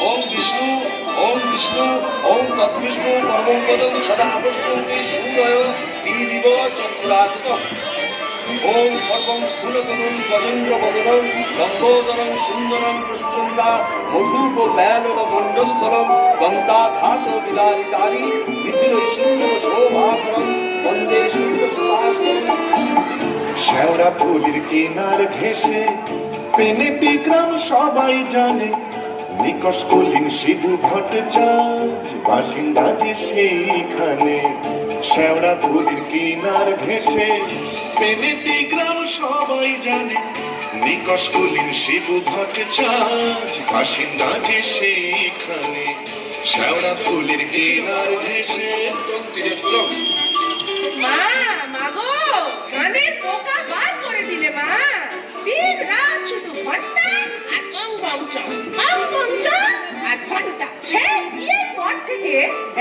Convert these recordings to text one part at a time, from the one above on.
ওম বিষ্ণু ওম বিষ্ণু ওম তদ্বিষ্ণু পরমং পদং সদা পশ্যন্তি সূর্যয় দিদিব চক্রাদিতঃ ওম সর্বং স্থূলতনুং গজেন্দ্র বদনং লম্বোদরং সুন্দরং প্রসুসন্দা মধুপ ব্যালব গণ্ডস্থলং গন্তাঘাত বিলারিতারি মিথিলই সুন্দর শোভাকরং বন্দে সুন্দর সুভাষকরং। শেওড়া ফুলের কিনার ঘেঁষে পেনেটি গ্রাম সবাই জানে, নিকষ কলিন শিবু ভট্টাচার্য বাসিন্দা যে সেইখানে। শেওড়া ফুলের কিনার ঘেঁষে পেনেটি গ্রাম সবাই জানে, নিকষ কলিন শিবু ভট্টাচার্য বাসিন্দা যে সেইখানে। শেওড়া ফুলের কিনার ঘেঁষে মা, মাগো, কানের পোকা বার করে দিলে মা। দিন রাত শুধু ঘন্টা আর কংকংচং, কংকংচং আর ঘন্টা। সে বিয়ের পর থেকে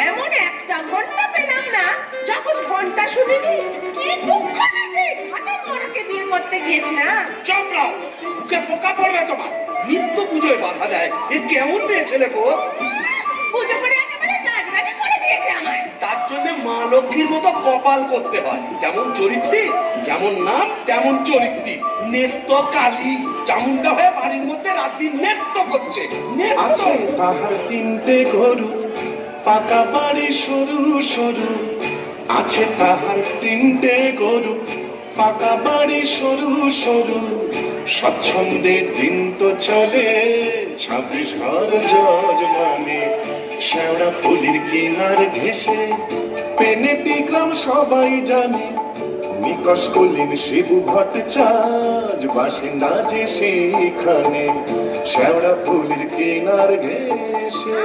এমন একটা ঘন্টা পেলাম না যখন ঘন্টা শুনিনি। কি দুঃখ লাগছে, ঘাটের মরাকে বিয়ে করতে গিয়েছিলাম। চপড়াও, মুখে পোকা পড়বে তোমার। নিত্য পুজোয় বাধা দেয়, এ কেমন মেয়ে ছেলে গো? পুজো করে একেবারে কাজরানি করে দিয়েছে আমায়। তার জন্য মা লক্ষ্মীর মতো কপাল করতে হয়। যেমন চরিত্রী, যেমন নাম তেমন চরিত্রী। নেত্য কালী চামুন্ডা হয়ে বাড়ির মধ্যে রাত্রি নেত্য করছে। আছে তাহার তিনটে গরু, পাকা বাড়ি সরু সরু। আছে তাহার তিনটে গরু, পাকা বাড়ি সরু সরু। স্বচ্ছন্দে দিন তো চলে, 26 ঘর যজমানে। শেওড়া ফুলের কিনার ঘেঁষে পেনেটি গ্রাম সবাই জানে, নিকষ কলিন শিবু ভট্টাচার্য বাসিন্দা যে সেইখানে। শেওড়া ফুলের কিনার ঘেঁষে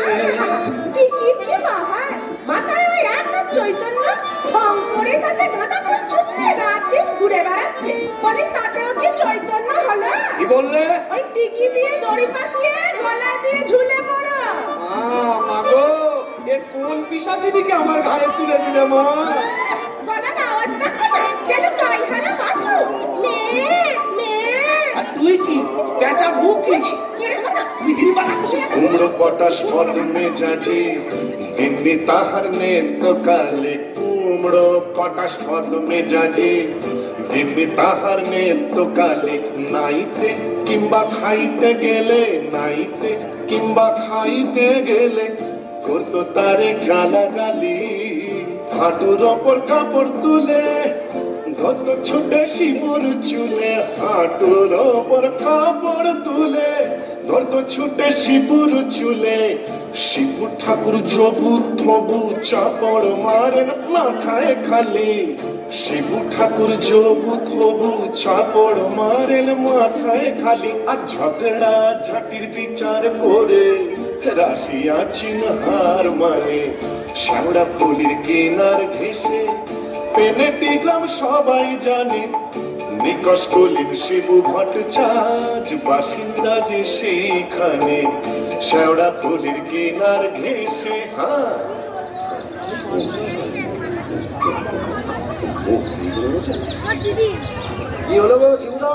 টিকিট কি বাবা, মাথায় ওই এক হাত চৈতন্য ভং করে তাতে গাঁদা ফুল ছুঁয়ে রাত দিন ঘুরে বেড়াচ্ছে। বলে তাতেও কি চৈতন্য হলো? কি বললে? ওই টিকি দিয়ে দড়ি পাকিয়ে গলা দিয়ে ঝুলে পড়ো। মাগো, এ কোন পিশাচিনিকে আমার ঘাড়ে তুলে দিলে মা? গলার আওয়াজ দেখো না, যেন গাইহারা বাছু। মেয়ে মেয়ে। আর তুই কি পেঁচা মুখ কি? কিরকম না? তুই হিরিবালা খুশি? কুমড়ো পটাশ পদ মেজাজি গিন্নি তাহার নেত্য কালে। কুমড়ো পটাশ পদ মেজাজি গিন্নি তাহার নেত্য কালে। নাইতে কিংবা খাইতে গেলে, নাইতে কিংবা খাইতে গেলে করতো তারে গালাগালি। হাঁটুর ওপর কাপড় তুলে ধরত ছুটে শিবুর চুলে। হাঁটুর ওপর কাপড় তুলে ধরত ছুটে শিবুর চুলে। শিবু ঠাকুর জবু থবু চাপড় মারেন মাথায় খালি। শিবু ঠাকুর জবু থবু চাপড় মারেন মাথায় খালি। আর ঝগড়া ঝাঁটির বিচার করে রাশিয়া চিনহার মানে। শেওড়া ফুলের কিনার ঘেঁষে পেনেটি গ্রাম সবাই জানে, নিকষ কলিন শিবু ভট্টাচার্য বাসিন্দা যে সেইখানে। শেওড়া ফুলের কিনার ঘেঁষে। হ্যাঁ, কি হলো গো শিবুদা,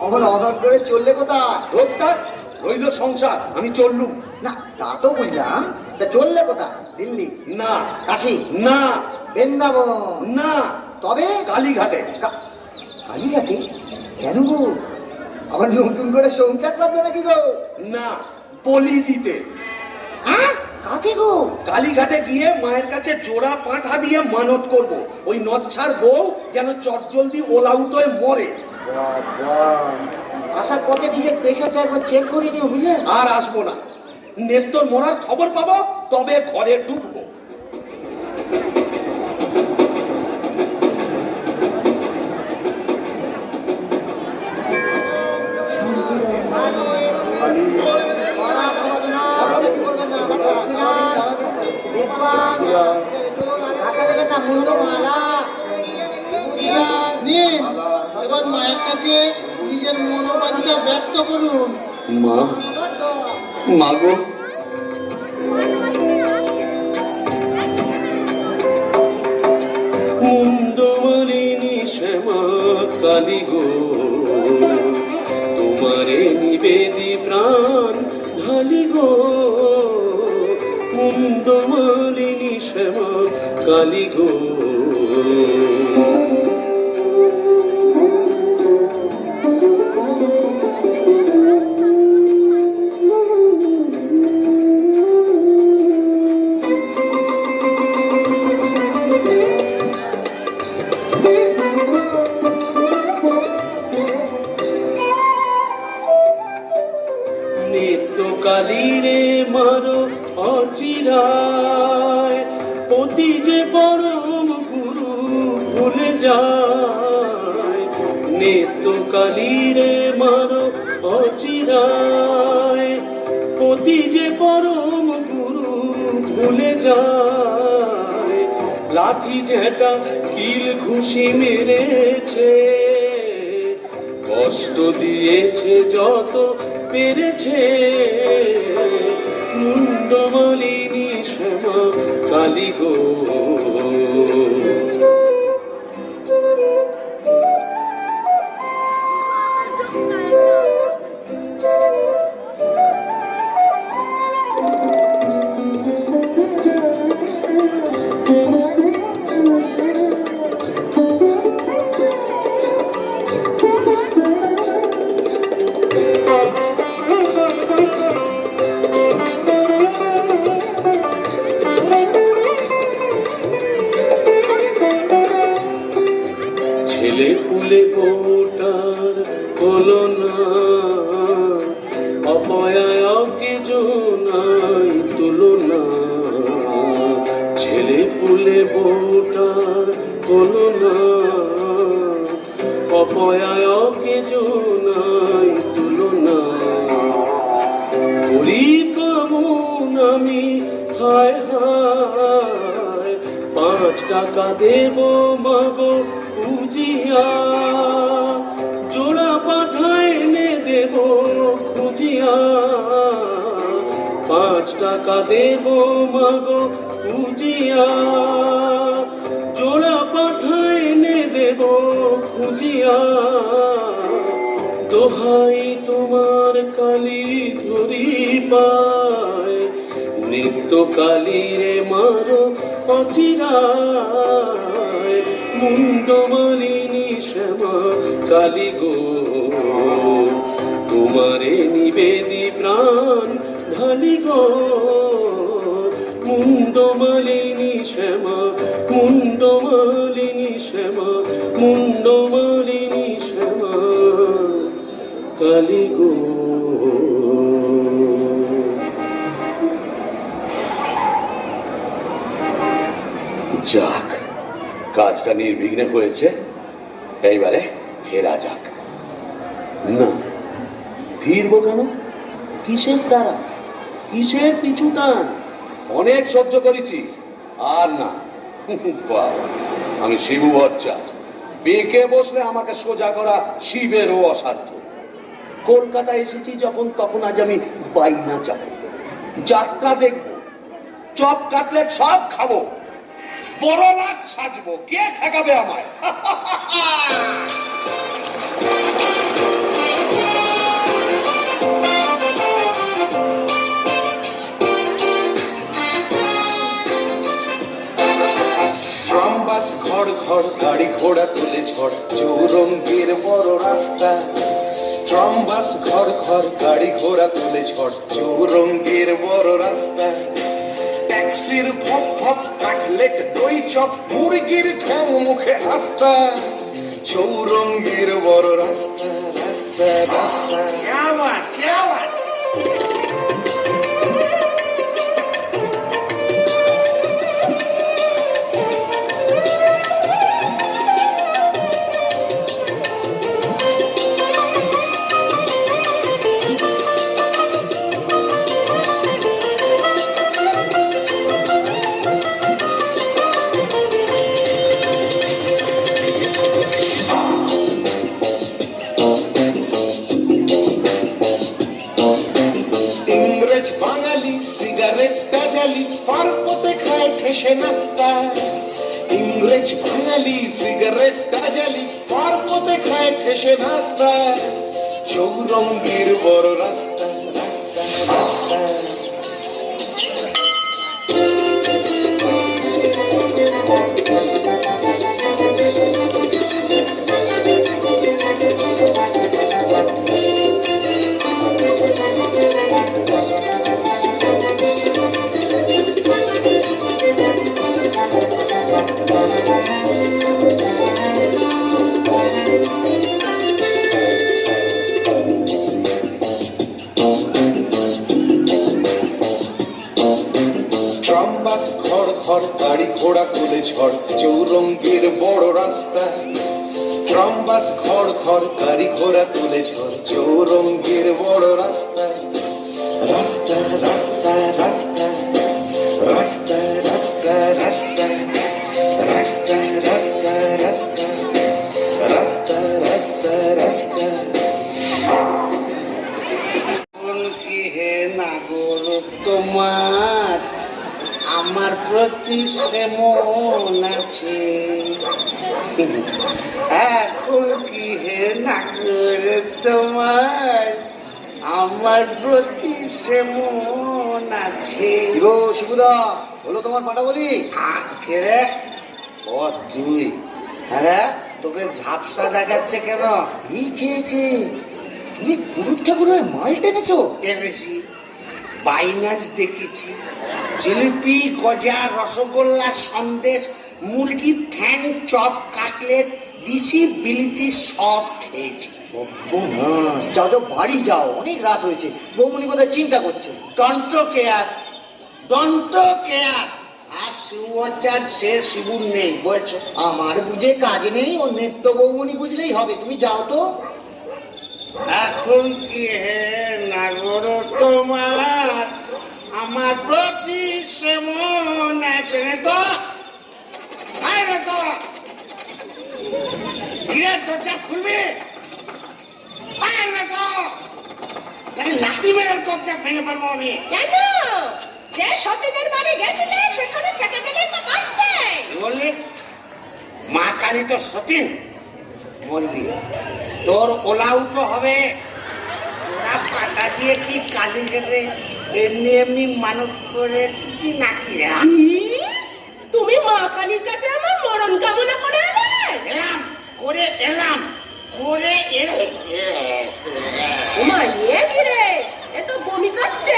অমন অনট করে চললে কোথায়? ধোপটাক রইল সংসার, আমি চললুম। না তা তো বুঝলাম, তা চললে কোথায়? দিল্লি, না কাশি, না বৃন্দাবন? না, তবে কালীঘাটে। কালীঘাটে? কেন গো, আবার নতুন করে সংসার করবে নাকি গো? না, বলি দিতে। হ্যাঁ, কাকে গো? কালীঘাটে গিয়ে মায়ের কাছে জোড়া পাঁঠা দিয়ে মানত করব, ওই নচ্ছার বউ যেন চটজলদি ওলাউট হয়ে মরে। আসার পথে নিজের প্রেশারটা একবার চেক করে নিও, বুঝলে? আর আসবো না, নেত্তর মরার খবর পাবো তবে ঘরে ঢুকবো। এবার মায়ের কাছে নিজের মনোবাঞ্ছা ব্যক্ত করুন। মা, মাগো, মুন্ডমালিনী শ্যামা কালী গো, তোমারে নিবেদি প্রাণ ঢালি কালী গো মুন্ডমালিনী শ্যামা কালী গো। কালীরে মারো অচিরায় পতি যে পরম গুরু ভুলে যায়। নেত্য কালীরে মারো অচিরায় পতি যে পরম গুরু ভুলে যায়। লাঠি ঝেঁটা কিল ঘুষি মেরেছে কষ্ট দিয়েছে যত পেরেছে মুন্ডমালিনী শ্যামা কালী গো। ছেলে পুলে বোটার হলো না অপয়াকে জোনাই তুলনা। ছেলে পুলে বোটার হলো না অপয়াকে জোনাই তুলনা। করি কেমন আমি হায় হায় 5 টাকা দেব মাগো খুঁজিয়া জোড়া পাঠায় এনে দেব খুঁজিয়া। 5 টাকা দেব মাগো খুঁজিয়া জোড়া পাঠায় এনে দেব খুঁজিয়া। দোহাই তোমার কালী ধরি পায় নিত্য কালীরে মারো অচিরায় মুন্ডমালিনী শ্যামা কালী গো। তোমারে নিবেদি প্রাণ ঢালি গো মুন্ডমালিনী শ্যামা মুন্ডমালিনী শ্যামা মুন্ডমালিনী শ্যামা কালী গো। যাক, কাজটা নির্বিঘ্নে হয়েছে, এইবারে ফেরা যাক। না, ফিরবো কেন? কিসের তারা, কিসের পিছু টান? অনেক সহ্য করেছি, আর না। বাবা, আমি শিবু ভট্টাচার্য, বেঁকে বসলে আমাকে সোজা করা শিবেরও অসাধ্য। কলকাতা এসেছি যখন, তখন আজ আমি বাইনা যাব, যাত্রা দেখবো, চপ কাটলেট সব খাবো, বড় লাট সাজবো, কে ঠেকাবে আমায়? ট্রামবাস ঘর ঘর গাড়ি ঘোড়া তুলে ঝড় চৌরঙ্গের বড় রাস্তা। ট্রামবাস ঘর ঘর গাড়ি ঘোড়া তুলে ঝড় চৌরঙ্গের বড় রাস্তা। ট্যাক্সির ভপ ভপ কাটলেট দই চপ মুরগির ঠ্যাং মুখে আস্তা। চৌরঙ্গের বড় রাস্তা রাস্তা রাস্তা। ইংরেজ বাঙালি সিগারেটটা জ্বালি পার্বতে খায় ঠেসে নাস্তা। চৌরঙ্গীর বড় রাস্তা রাস্তা রাস্তা। ট্রাম বাস ঘর ঘর গাড়ি ঘোড়া তুলে ঝড় চৌরঙ্গের বড় রাস্তা ট্রাম বাস ঘর ঘর গাড়ি ঘোড়া তুলে ঝড় চৌরঙ্গের বড় রাস্তা রাস্তা রাস্তা রাস্তা রাস্তা রাস্তা রাস্তা রাস্তা রাস্তা রাস্তা রাস্তা রাস্তা রাস্তা কি হে নাগর তোমার আমার প্রতি সেমন আছে এখন কি হে নাগর তোমার আমার প্রতি সেমন আছে গো শিবুদা হলো তোমার পাটা বলি আখে রে ও তুই হ্যাঁ তোকে ঝাপসা দেখাচ্ছে কেন এই খেয়েছে তুমি পুরুষ ঠাকুরের মাল টেনেছো টেনেছি বাইনাস দেখেছি জিলিপি গজা রসগোল্লা সন্দেশ মুরগির ঠ্যাং চপ কাটলেট দিশি বিলিতি সব খেয়েছি সর্বনাশ যাও যাও বাড়ি যাও অনেক রাত হয়েছে বৌমনি বোধহয় চিন্তা করছে দন্ত কেয়ার আর শিবচাঁদ সে শিবুর নেই বুঝেছো আমার বুঝে কাজ নেই ও নেত্য বৌমনি বুঝলেই হবে তুমি যাও তো এখন কি হে নাগর তোমার আমার প্রতি সেমন আছে তো আরে তো গিয়ে দরজা খুলবে আরে তো লাঠি মেরে দরজা ভেঙে পারবো আমি কেন যে সতীনের বাড়ি গেছিলে সেখানে থেকে গেলে তো পারতে বললি মা কালী তো সতীন মরবি তোর ওলাউটো হবে তোরা পাটা দিয়ে কি কালী কেটে এমনি এমনি মানত করে এসেছি নাকি রে তুমি মা কালীর কাছে আমার মরণ কামনা করে এলে এলাম করে এলাম করে এলে ওমা এ কি রে এ তো বমি করছে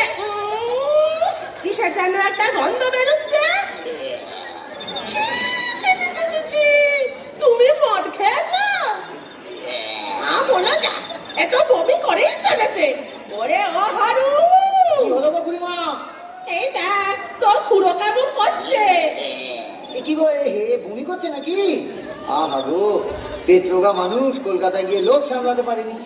কিসের যেন একটা গন্ধ বেরোচ্ছে ছি, ছি, ছি, ছি, ছি, ছি। তুমি মদ খেয়েছো বলো যা এ তো বমি করেই চলেছে ওরে ও হারু কি হলো গো খুড়িমা এই দেখ তোর খুড়ো কেমন করছে এ কি গো হে বমি করছে নাকি আহা গো পেট্রোগা মানুষ কলকাতায় গিয়ে লোভ সামলাতে পারেনি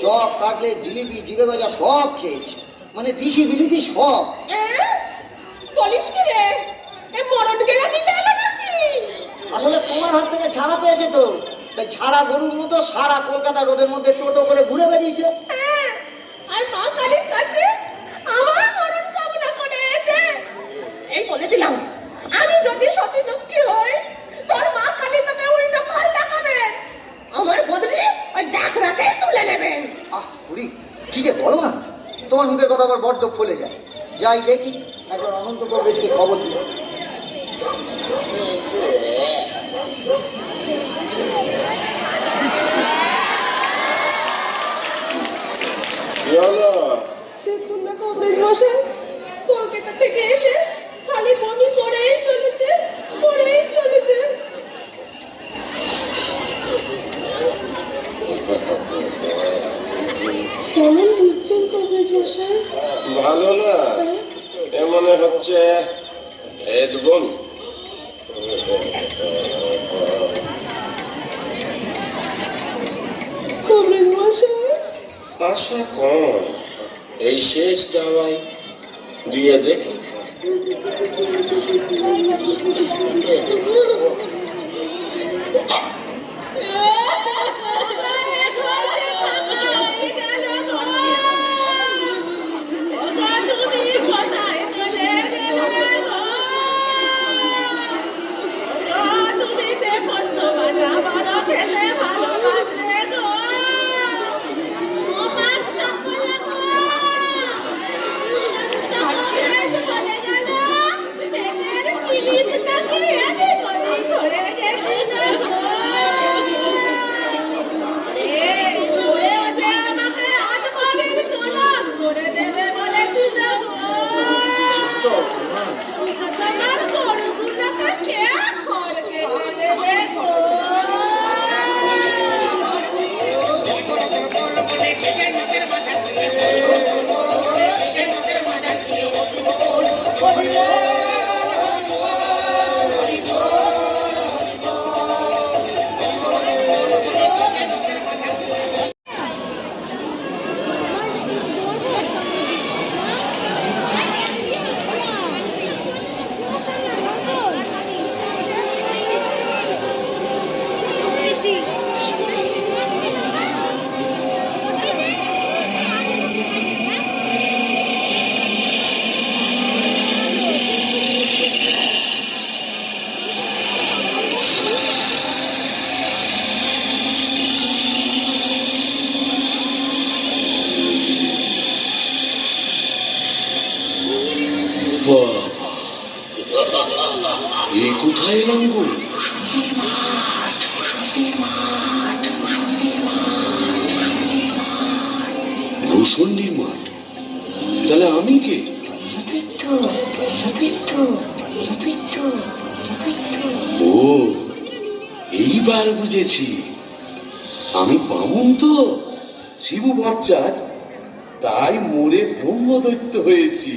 চপ কাটলেট জিলিপি জিবে গজা সব খেয়েছে মানে দিশি বিলিতি সব বলিস কি রে এ মরণ গেলা দিলে এলো নাকি আসলে তোমার হাত থেকে ছাড়া পেয়েছে তো তাই ছাড়া গরুর মতো সারা কলকাতা রোদের মধ্যে টোটো করে ঘুরে বেরিয়েছে হ্যাঁ, আর মা কালীর কাছে আমার মরণ কামনা করেছে এই বলে দিলাম আমি যদি সতী লক্ষ্মী হই তোর মা কালী তোকে উল্টো ফল দেখাবে আমার বদলে ওই ডাকরাকে তুলে নেবেন আহ বুড়ি কি যে বলো না তোমার মুখের কথা আবার বড্ড ফলে যায় যাই দেখি একবার অনন্ত কবরেজকে খবর দিই দেখুন না কবরেজ মশাই কলকাতা থেকে এসে খালি বমি করেই চলেছে কেমন বুঝছেন কবরেজ মশাই ভালো না এ মনে হচ্ছে একদম কবরেজ মশাই আশা কম এই শেষ দাওয়াই দিয়ে দেখি এই কোথায় এলাম গো? ভূষণ্ডির মাঠ। তাহলে আমি কে? ও, এইবার বুঝেছি, আমি বামুন তো, শিবু ভট্টাচ, তাই মোরে ব্রহ্মদৈত্য হয়েছি।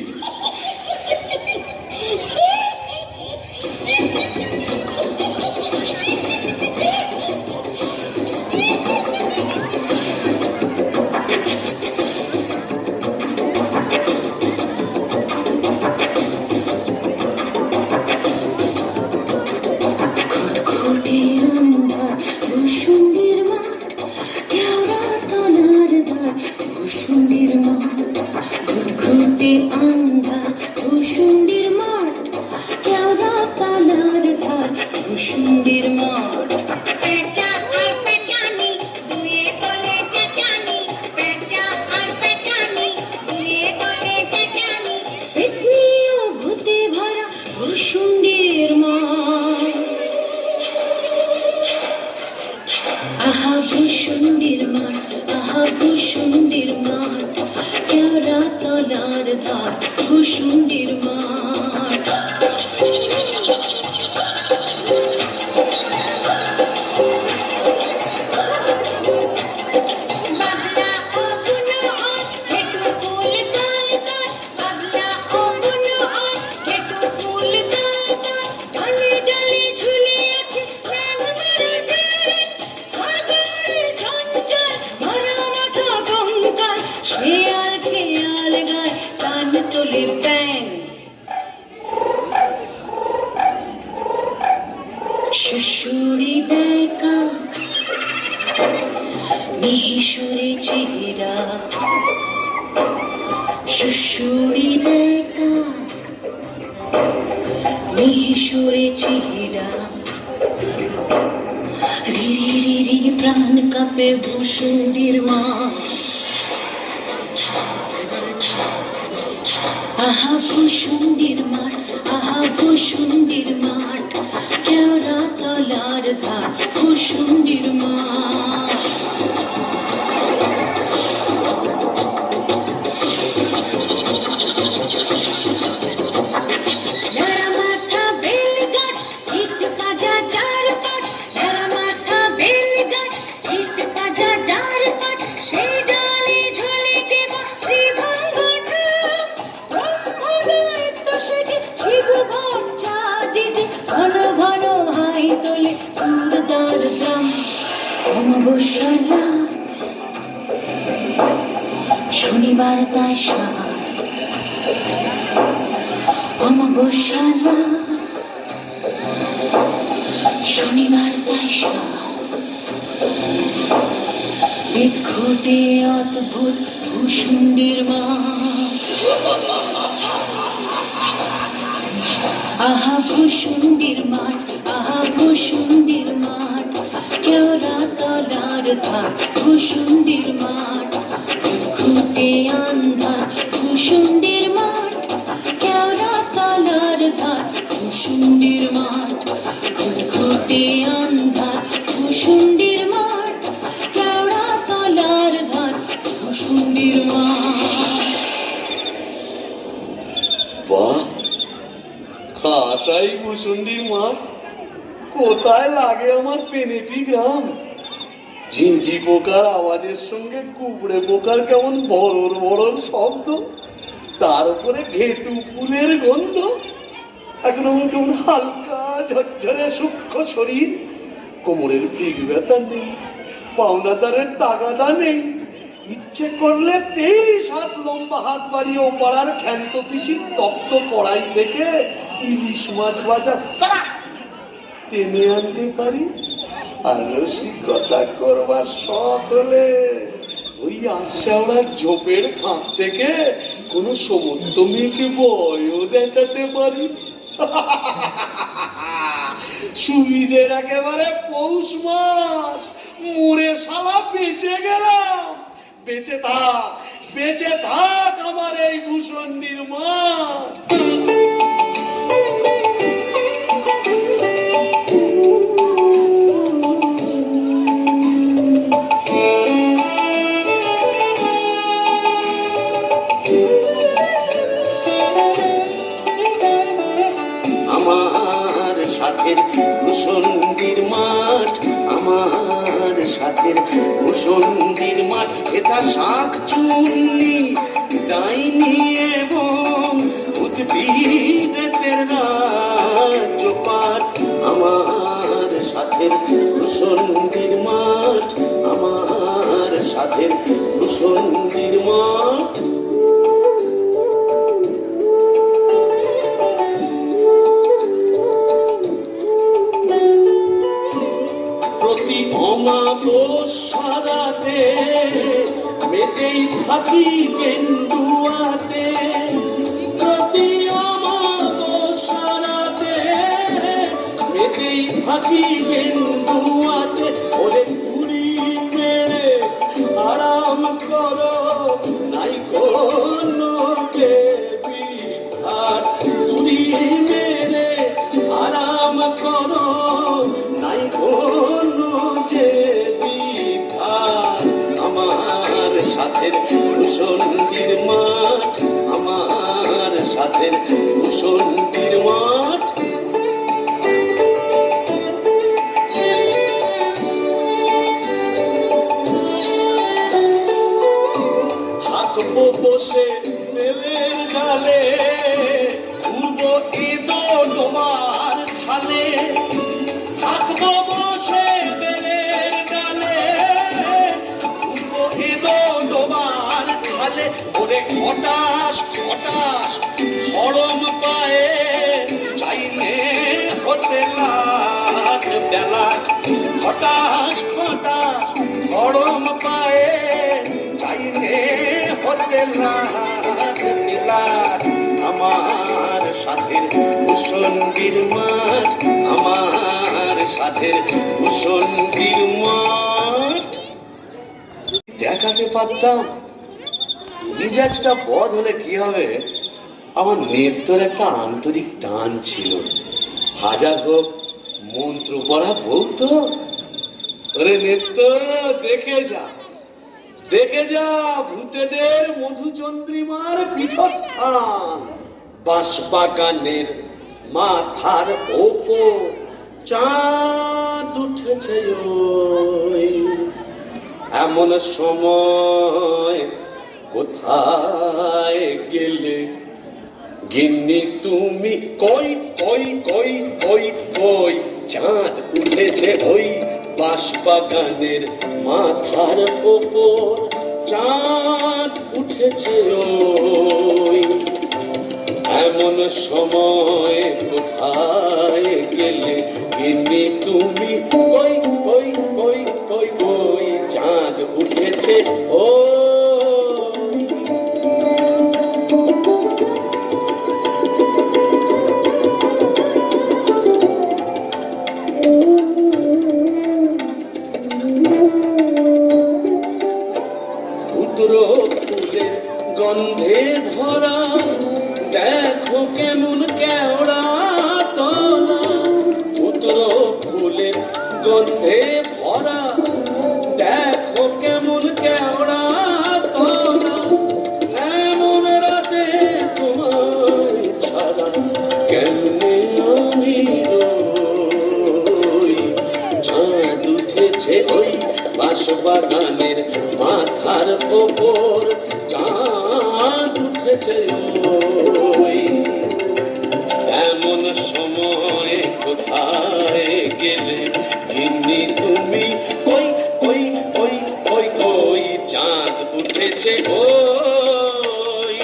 প্রাণ কাঁপে ভূষণ্ডির মা, আহা ভূষণ্ডির মাঠ, আহা ভূষণ্ডির মাঠ, কেওড়া তলার ধার ভূষণ্ডির মাঠ। শনিবার তাই সাত, অমাবস্যার রাত, শনিবার তাই সাত, বিক্ষোটে অদ্ভুত ভূষণ্ডির মাঠ, আহা ভূষণ্ডির মাঠ, আহা ভূষণ্ডির মাঠ, কেওড়া তলার ধার ভূষণ্ডির মাঠ, ঘুটে আন্ধার ভূষণ্ডির মাঠ, কেওড়া তলার ধার ভূষণ্ডির মাঠ, ঘুটে আন্ধার ভূষণ্ডির মাঠ, কেওড়া তলার ধার ভূষণ্ডির মাঠ। বাহ, খাসাই ভূষণ্ডির মাঠ। কোথায় লাগে আমার পেনেটি গ্রাম। ঝিঁঝি পোকার আওয়াজের সঙ্গে কুবড়ে পোকার কেমন বড়র বড়র শব্দ, তার উপরে ঘেটু ফুলের গন্ধ, এখন আমার কেমন হালকা ঝরঝরে সূক্ষ্ম শরীর, কোমরের পিঠ ব্যথা নেই, পাওনাদারের তাগাদা নেই, ইচ্ছে করলে 23 হাত লম্বা হাত বাড়িয়ে ও পাড়ার ক্ষান্ত পিসির তপ্ত কড়াই থেকে ইলিশ মাছ ভাজা সারা টেনে আনতে পারি। আর রসিকতা করবার শখ হলে ওই আশাওড়ার ঝোপের ফাঁক থেকে কোনো সমুদ্র মেয়েকে বয়ও দেখাতে পারি। সুবিধের একেবারে পৌষ মাস, মরে শালা বেঁচে গেলাম। বেঁচে থাক আমার এই ভূষণ্ডির মাঠ। সাথের ভূষণ্ডির মাঠ, আমার সাথের ভূষণ্ডির মাঠ। এটা শাক চুন্নি ডাইনি এবং উদ্ভিদের রাজ্যপাঠ, আমার সাথের ভূষণ্ডির মাঠ, আমার সাথের ভূষণ্ডির মাঠ। প্রতি অমাবস্যাতে মেতেই থাকি পেন্ডুয়াতে, প্রতি অমাবস্যাতে মেতেই থাকি পেন্ডুয়াতে। ওরে ঘুরি মেরে আরাম করো নাই কোনো দেবী আর, ঘুরি মেরে আরাম করো নাই কোনো দেবী আর। আমার সাথের ভূষণ্ডির মাঠ, আমার সাথের ভূষণ্ডির মাঠ। থাকবো বসে বেলের ডালে, ঘুরবো এদো তোমার খালে। থাকবো বসে বেলের ডালে, ঘুরবো এদো তোমার খালে। ওরে হঠাৎ হঠাৎ হরম পায়ে চাইলে হতে লাট বেলা, হঠাৎ হঠাৎ হরম পায়ে চাইলে হতে লাট বেলা। আমার সাথের ভূষণ্ডির মাঠ, আমার সাথের ভূষণ্ডির মাঠ। দেখাতে পারতাম মিজাজটা বদ হলে কি হবে, আমার নেত্রর একটা আন্তরিক টান ছিল। হাজার হোক মন্ত্র পড়া বউ তো। ওরে নেত্র দেখে যা, দেখে যা ভূতেদের মধুচন্দ্রিমার পীঠস্থান, বাঁশবাগানের মাথার ওপর চাঁদ উঠেছে ওই। এমন সময় কোথায় গেলে গিন্নি তুমি, কই কই কই কই কই, চাঁদ উঠেছে ওই বাঁশবাগানের মাথার ওপর, চাঁদ উঠেছে ওই। এমন সময় কোথায় গেলে গিন্নি তুমি, কই কই কই কই কই, চাঁদ উঠেছে ওই। ফুলের গন্ধে ভরা দেখো কেমন কেওড়া তলা, পুত্র ফুলের গন্ধে ভরা দেখো কেমন কেওড়া তলা। এমন রাতে তোমায় ছাড়া কেমনে আমি রই, চাঁদ উঠেছে ওই বাঁশবাগানের মাথার ওপর, চাঁদ উঠেছে ওই। এমন সময় কোথায় গেলে গিন্নি তুমি, কই কই কই কই কই, চাঁদ উঠেছে ওই।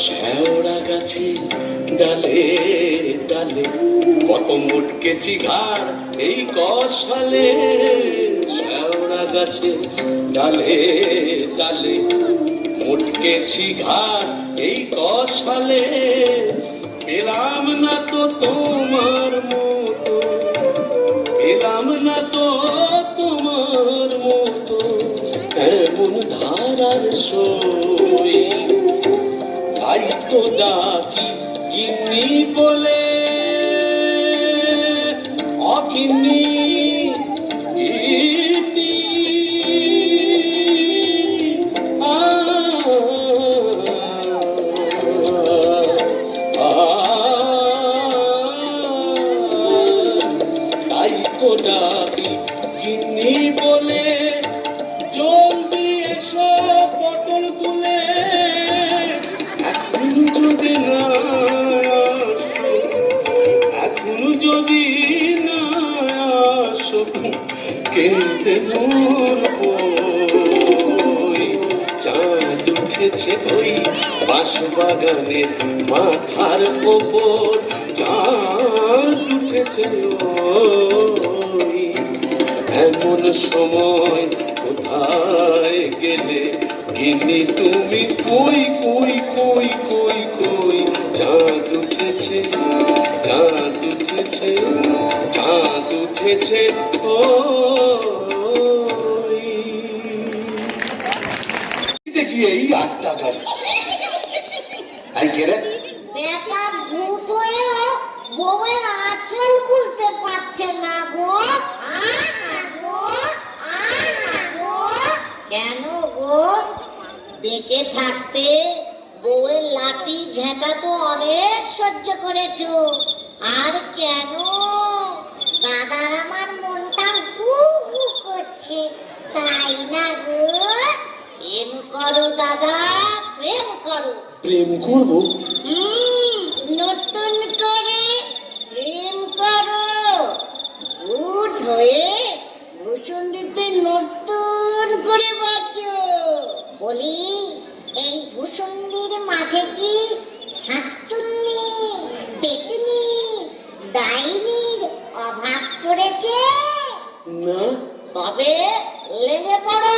শেওড়া গাছে ডালে ডালে কত মুটকেছি ঘাড় এই কষালে, শেওড়া গাছে ডালে ডালে মুটকেছি ঘাড় এই কষালে। পেলাম না তো তোমার মতো, পেলাম না তো তোমার মতো এমন ধারার সই। হই, তাই তো ডাকি গিন্নি বলে, অগিন্নি গিন্নি। তাই তো ডাকি গিন্নি বলে, জলদি এসো পটল তুলে, এখন যদি না আসো, এখন যদি না আসো, কিনতে মরবো। চাঁদ উঠেছে ওই বাঁশবাগানে মাথার ওপর, চাঁদ উঠেছে ওই। এমন সময় কোথায় গেলে গিন্নি তুমি, কই কই কই কই কই। চাঁদ উঠেছে, চাঁদ উঠেছে, চাঁদ উঠেছে ওই। গিয়ে এই 8টা গাড়ি আই কে রে? বেটা ভূত হয়েও বউয়ের আঁচল খুলতে পারছে না গো। কেন গো? বেঁচে থাকতে বউয়ের লাঠি ঝেঁটা তো অনেক সহ্য করেছো, আর কেন? দাদার আমার মনটা হু হু করছে, তাই না গো? প্রেম করো দাদা, প্রেম করো। প্রেম করবো? নতুন করে প্রেম করো। ভূত হয়ে ভূষণ্ডিতে নতুন করে বাঁচো। বলি, এই ভূষণ্ডির মাঠে কি শাকচুন্নি, পেতনি, ডাইনির অভাব পড়েছে? না। তবে লেগে পড়ো।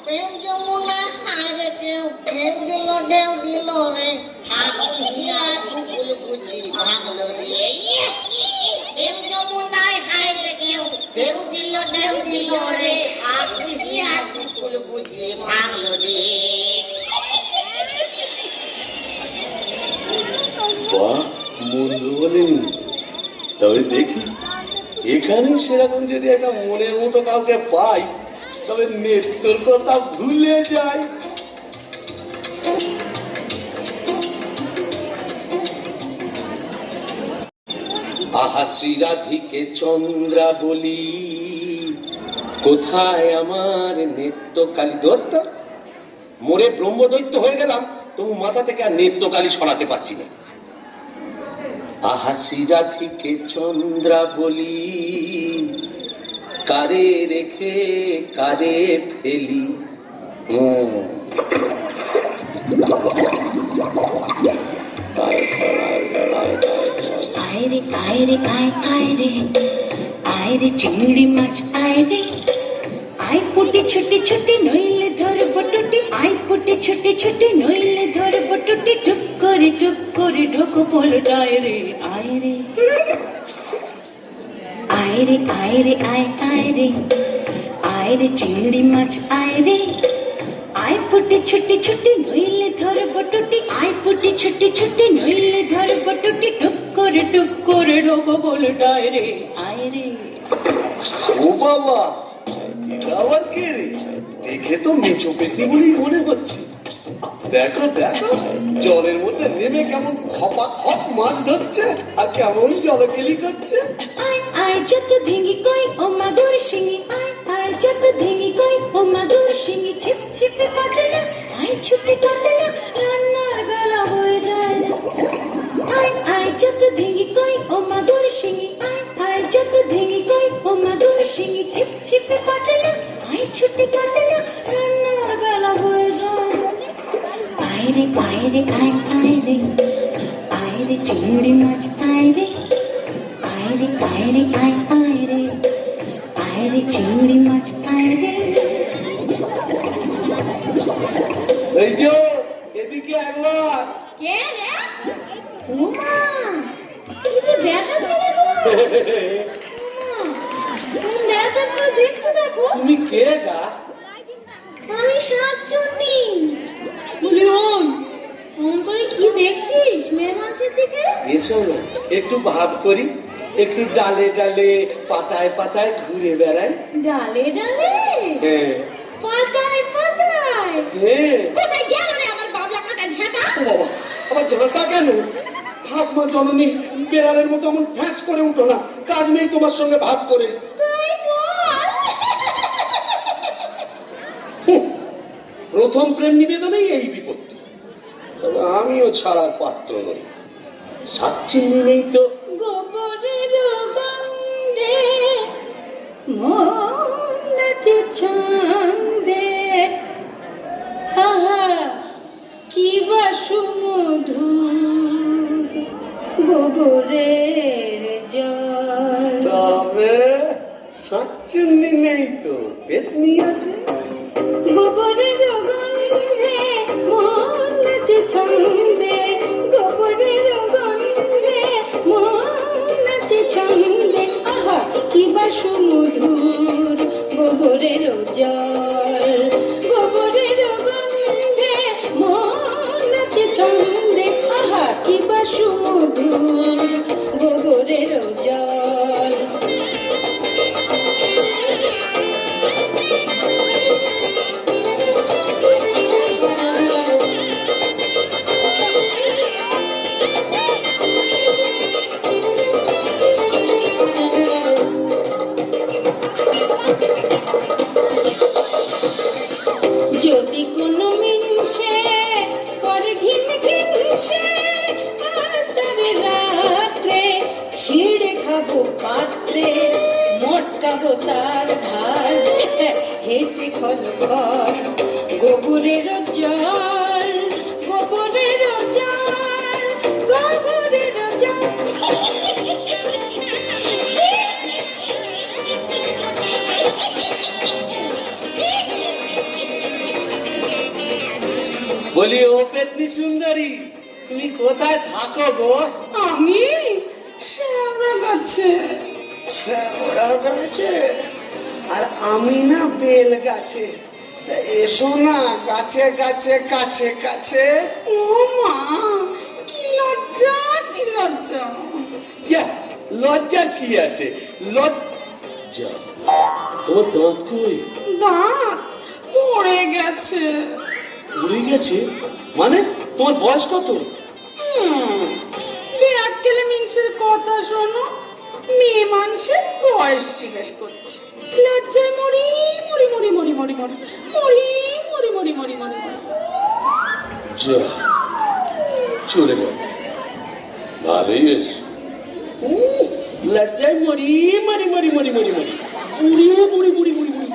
প্রেম যমুনা হারে কেউ ঢেউ দিল, ঢেউ দিল রে, আগুলিয়া দুকুল বুঝি ভাগলো রে। প্রেম যমুনায় হারে কেউ ঢেউ দিল, ঢেউ দিল রে, আগুলিয়া দুকুল বুঝি ভাগলো রে। বাহ, মন্দ বলেনি। তবে দেখি এখানে সেরকম যদি একটা মনের মতো কাউকে পাই, তবে নেত্রর কথা ভুলে যাই। আহা শ্রীরাধিকে চন্দ্রা বলি, কোথায় আমার নেত্রকালী দত্ত? মোরে ব্রহ্মদৈত্য হয়ে গেলাম, তবু মাথা থেকে আর নেত্রকালী সরাতে পারছি না। আহা শ্রীরাধিকে চন্দ্রা বলি, কারে রেখে কারে ফেলি। আয় রে আয় রে আয় আয় রে, আয় রে চিংড়ি মাছ আয় রে, আয় পুটি ছুটি ছুটি নইলে ধরবো টুটি, আয় পুটি ছুটি ছুটি নইলে ধরবো টুটি, টুক করে ঢোকো পলটায় রে। আয় রে আয় রে আয় রে আয় আয় রে, আয় রে চিংড়ি মাছ আয় রে, আয় পুটি ছুটি ছুটি নইলে ধরবো টুটি, আয় পুটি ছুটি ছুটি নইলে ধরবো টুটি, টুক করে ঢোকো পলটায় রে। আয় রে। ও বাবা, এটা আবার কে রে? দেখে তো মেচো পেটনি বলেই মনে হচ্ছে। দেখো দেখো, জলের মধ্যে নেমে কেমন খপা খপ মাছ ধরছে, আর কেমন জলকেলি করছে। আয় আয় যত ধিঙ্গি কই ও মাগুর শিঙি, আয় আয় যত ধিঙ্গি কই ও মাগুর শিঙি, ছিপ ছিপে পাতলা, আয় ছুপে কাতলা, রান্নার বেলা হয়ে যায় না। আয় আয় যত ধিঙ্গি কই ও মাগুর শিঙি, আয় আয় যত ধিঙ্গি কই ও মাগুর শিঙি, ছিপ ছিপে পাতলা, আয় ছুপে কাতলা, রান্নার বেলা হয়ে যায় না। আয় রে আয় রে আয় আয় রে, আয় রে চিংড়ি মাছ আয় রে, আয় রে আয় রে আয় আয় রে, আয় রে চিংড়ি মাছ আয় রে। এই যে এদিকে একবার। কে রে? ওমা, এই যে বেটা ছেলে গো। ওমা, তুমি নেতা করে দেখছো দেখো। তুমি কে গা? আমি শাকচুন্নি। বলি ওন, অমন করে কি দেখছিস মেয়ে মানুষের দিকে? এসো না একটু ভাব করি, একটু ডালে ডালে পাতায় পাতায় ঘুরে বেড়াই। ডালে ডালে হ্যাঁ পাতায় পাতায়? হ্যাঁ। কোথায় গেল রে আমার বাবলা কাটা ঝাঁটা? ও বাবা, আবার ঝাঁটা কেন? থাক মা জননী, বেড়ালের মতো এমন ফ্যাঁচ করে উঠো না, কাজ নেই তোমার সঙ্গে ভাব করে। তাই বল। প্রথম প্রেম নিবেদনেই এই বিপত্তি। তবে আমিও ছাড়ার পাত্র নই। শাকচিন্নি নেই তো। গোবরের গন্ধে মন নাচে ছন্দে, আহা কি বা সুমধুর গোবরের জল। তবে শাকচিন্নি নেই তো, পেতনি আছে। গোবরের গন্ধে মন নাচে ছন্দে, গোবরের গন্ধে মন নাচে ছন্দে, আহা কি বা সুমধুর গোবরের জল। গোবরের গন্ধে মন নাচে ছন্দে, আহা কি বা সুমধুর গোবরের জল। যদি কোনো মিনসে করে ঘিন ঘিনসে, আস্তারে রাত্রে ছিঁড়ে খাবো পাত্রে, মটকাবো তার ধার, হেসে খলো ঘর। গোবরের জল, গোবরের জল, গোবরের জল। বলি ও পেতনি সুন্দরী, তুমি কোথায় থাকো গো? আমি শ্যাওড়া গাছে। শ্যাওড়া গাছে? আর আমি না বেল গাছে। তা এসো না গাছে গাছে কাছে কাছে। ও মা, কি লজ্জা কি লজ্জা। যা, লজ্জার কি আছে? লজ্জা? তোমার দাঁত কই? দাঁত পড়ে গেছে। উড়ে গেছে মানে? তোমার বয়স কত? ব্যাগ গেলে মিংসের কথা শোনো, মেয়ে মানুষের বয়স জিজ্ঞেস করছে। লজ্জায় মরি মরি মরি মরি মরি মরি মরি মরি মরি মরি মরি মরি। যা, চলে গেল, ভালোই হয়েছে। লজ্জায় মরি মরি মরি মরি মরি মরি বুড়ি বুড়ি বুড়ি বুড়ি বুড়ি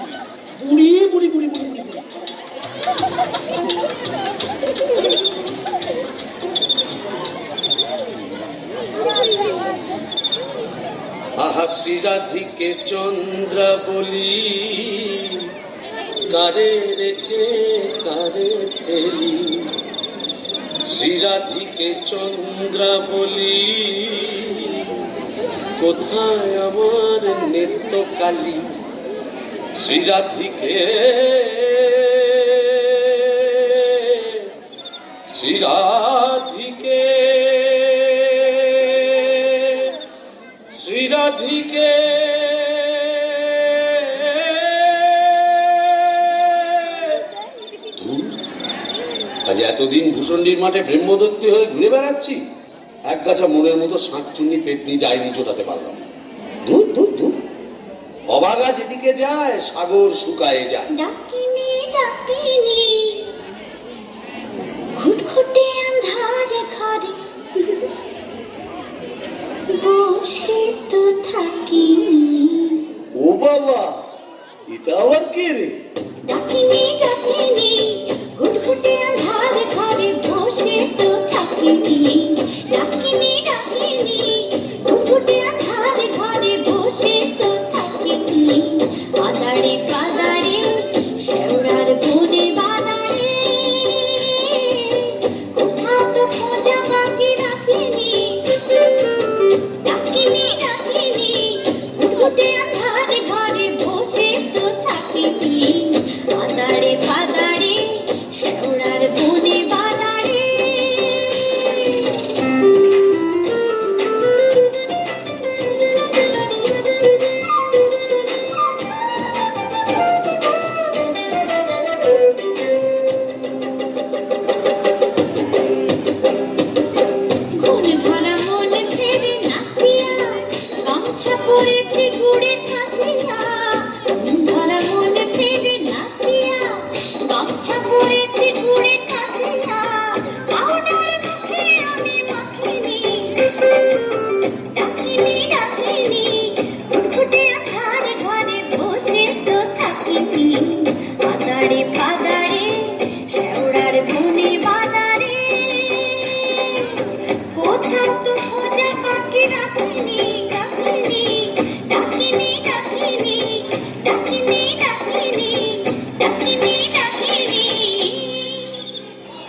বুড়ি বুড়ি বুড়ি বুড়ি বুড়ি বুড়ি। আহা শ্রীরাধিকে চন্দ্র বলি, কারে রেখে কারে ফেলি। শ্রীরাধিকে চন্দ্র বলি, কোথায় আমার নেত্রকালী। শ্রীরাধিকে শ্রীরাধিকে শ্রীরাধিকে আজ এতদিন ভূষণ্ডির মাঠে ব্রহ্মদত্তি হয়ে ঘুরে বেড়াচ্ছি, এক গাছা মনের মতো শাঁকচুন্নি পেতনি ডাইনি জোটাতে পারলাম। ধুর ধুর ধুর, অবাগা যেদিকে যায় সাগর শুকায়ে যায়। ডাকিনি ডাকিনি ঘুটঘুটে আন্ধারে ঘরে বসে তো থাকি। ও বাবা, এটা আবার কে রে? ডাকিনি ডাকিনি ঘুটঘুটে আন্ধারে ঘরে বসে তো থাকিনি। ডাকিনি ডাকিনি ঘুটঘুটে আন্ধারে ঘরে বসে তো থাকিনি। বাদাড়ে বাদাড়ে শেওড়ার বনে বাদাড়ে, কোথাও তো খোঁজা বাকি রাখিনি। ডাকিনি ডাকিনি ঘুটঘুটে আন্ধারে ঘরে বসে তো থাকিনি। বাদাড়ে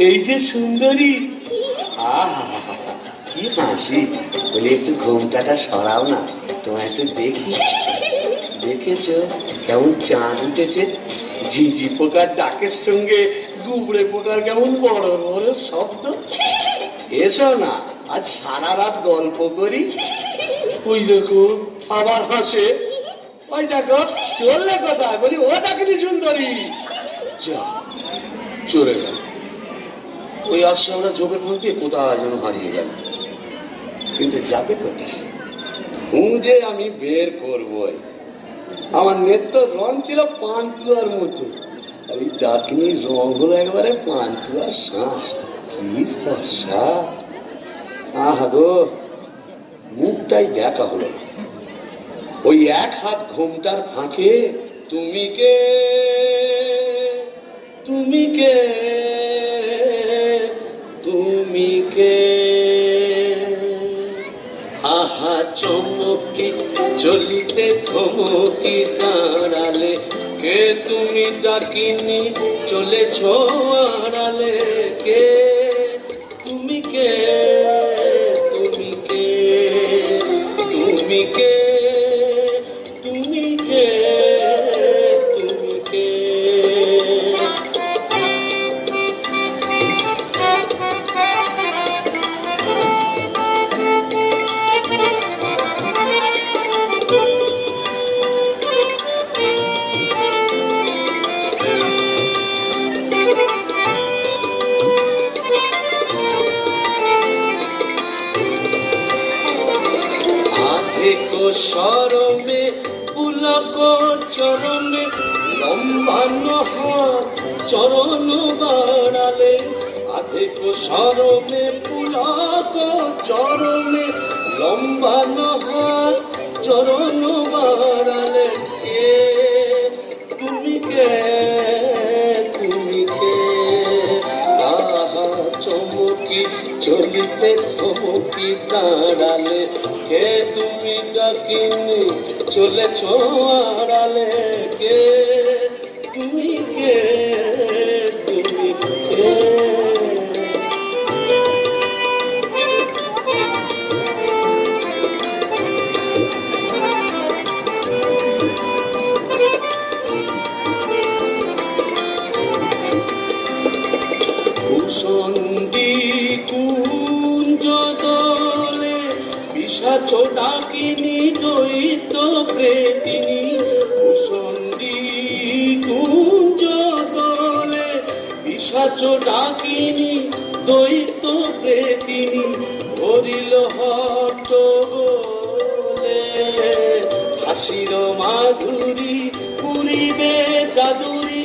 এই যে সুন্দরী, আহা কি হাসি। বলি একটু ঘোমটাটা সরাও না, তোমায় একটু দেখি। দেখেছো কেমন চাঁদ উঠেছে? ঝিঝি পোকার ডাকের সঙ্গে গুবড়ে পোকার কেমন বড় বড় শব্দ। এসো না, আজ সারা রাত গল্প করি। ওই দেখো আবার হাসে। ওই দেখো চললে কোথায়? বলি ও ডাকেনি সুন্দরী। যা চলে গেল। ওই আসছে আমরা ঝোপের ফাঁক দিয়ে কোথায় যেন হারিয়ে গেল। কিন্তু যাবে কোথায়? খুঁজে আমি বের করবই। আমার নেত্র রং ছিল পান্তুয়ার মতো, আর এই ডাকিনীর রং হলো একবারে পান্তুয়ার শ্বাস। কি ফর্সা! আহা গো, মুখটাই দেখা হলো না। ওই এক হাত ঘোমটার ফাঁকে তুমি কে, তুমি কে, তুমি কে। আহা চমকি চলিতে থমকি দাঁড়ালে, কে তুমি ডাকিনি চলেছ আড়ালে। কে তুমি কে, তুমি কে, তুমি কে, তুমি কে, তুমি কে। সরমে পুলক চরণে লম্বানো হাত চরণ বাড়ালে। আধেক সরমে পুলক চরণে লম্বানো হাত চরণ বাড়ালে। কে তুমি কে, তুমি কে। আহা চমকি চলিতে থমকি দাঁড়ালে, কে তুমি ডাকিনি চলেছ আড়ালে। কে তুমি কে, তুমি কে। ভূষণ্ডী কুঞ্জ দলে পিশাচ ডাকিনী দৈত্য প্রেতিনী। ভূষণ্ডী কুঞ্জ দলে পিশাচ ডাকিনী দৈত্য প্রেতিনী। ধরিল হট্ট গোলে হাসির মাধুরী, পুরিবে দাদুরি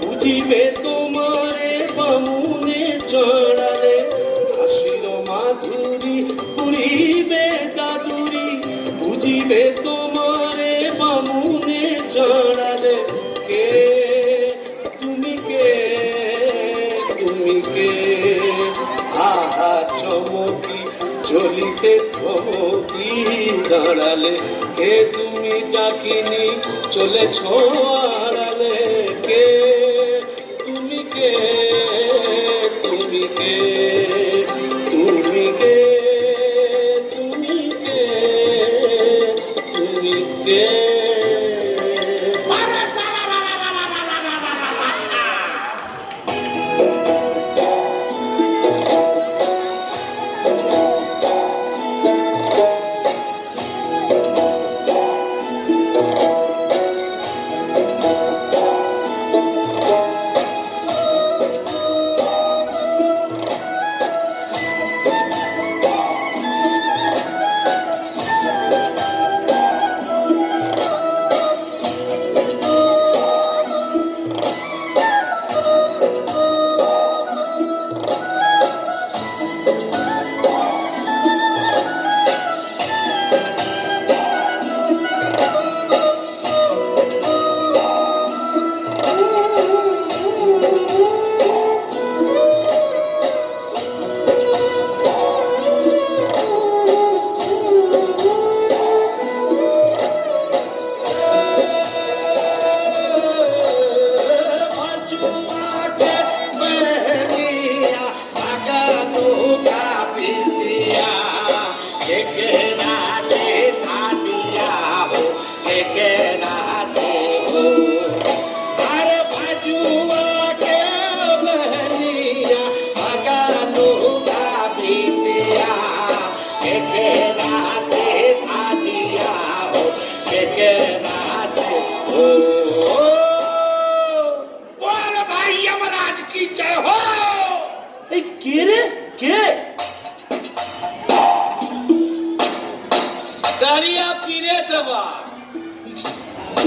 বুঝিবে তোমারে বামুনে চড়ালে। হাসির মাধুরী পুরিবে দাদুরি বুঝিবে তোমারে বামুনে চড়ালে। কে তুমি কে, তুমি কে। আহা চমকি চলিতে থমকি দাঁড়ালে, কে তুমি ডাকিনি চলেছ আড়ালে। কে তুমি কে, তুমি কে, তুমি কে, তুমি কে, তুমি কে।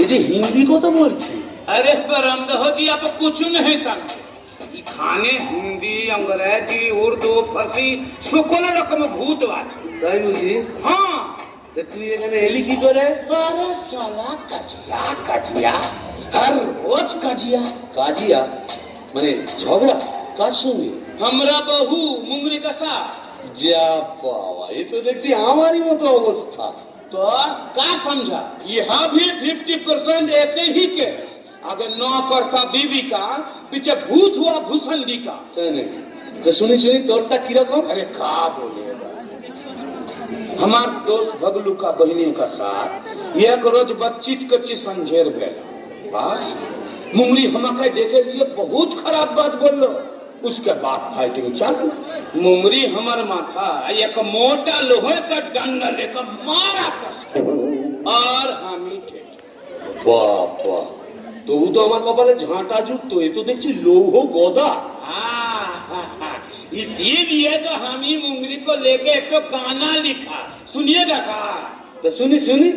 এই যে হিন্দি কথা বলছে, अरे पर अंदहो जी आप कुछ नहीं समझे ई खाने हिंदी अंग्रेजी उर्दू फारसी সকল রকম ভূত আছে। তাই বুঝি? हाँ তা তুই এখানে এলি কি করে? अरे साला कजिया कजिया हर रोज कजिया। কাজিয়া মানে ঝগড়া? কার সঙ্গে? हमरा बहू मुंगरी का साथ। যা বাবা, এ তো দেখছি আমারই মতো অবস্থা। तो का समझा, यहाँ भी 50% एक ही केस। अगर नौकर था बीवी का, पीछे भूत हुआ भूसंडी का। তাই নাকি? তো শুনি শুনি তোরটা কিরকম? अरे का बोलेगा, हमार दोस्त भगलू का बहनी का साथ एक रोज बच्चीत कच्ची संझेर गया बस मुंगरी हमके देखे लिए बहुत खराब बात बोलो। उसके बाद फाइटिंग चल। मुंगरी हमार माथा एक मोटा लोहे का डंडा लेकर मारा कस के, और हम ही थे। বাবা, তবু তো আমার কপালে ঝাঁটা জুটতো, এ তো দেখছি লৌহ গদা। इसीलिए तो हम ही मुंगरी को लेके एक तो गाना लिखा, सुनिएगा का? তা শুনি शुनी।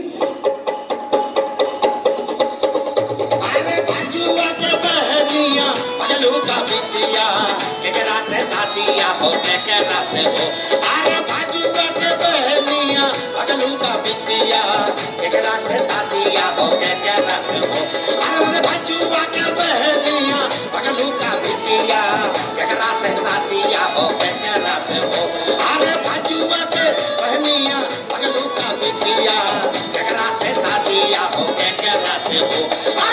अरे बाजुआ के बहनिया पगलू का बिटिया केकरा से साथिया हो केकरा से हो। अरे बाजुआ के बहनिया पगलू का बिटिया केकरा से साथिया हो केकरा से हो। अरे बाजुआ के बहनिया पगलू का बिटिया केकरा से साथिया हो केकरा से हो। अरे बाजुआ के बहनिया पगलू का बिटिया केकरा से साथिया हो केकरा से हो। अरे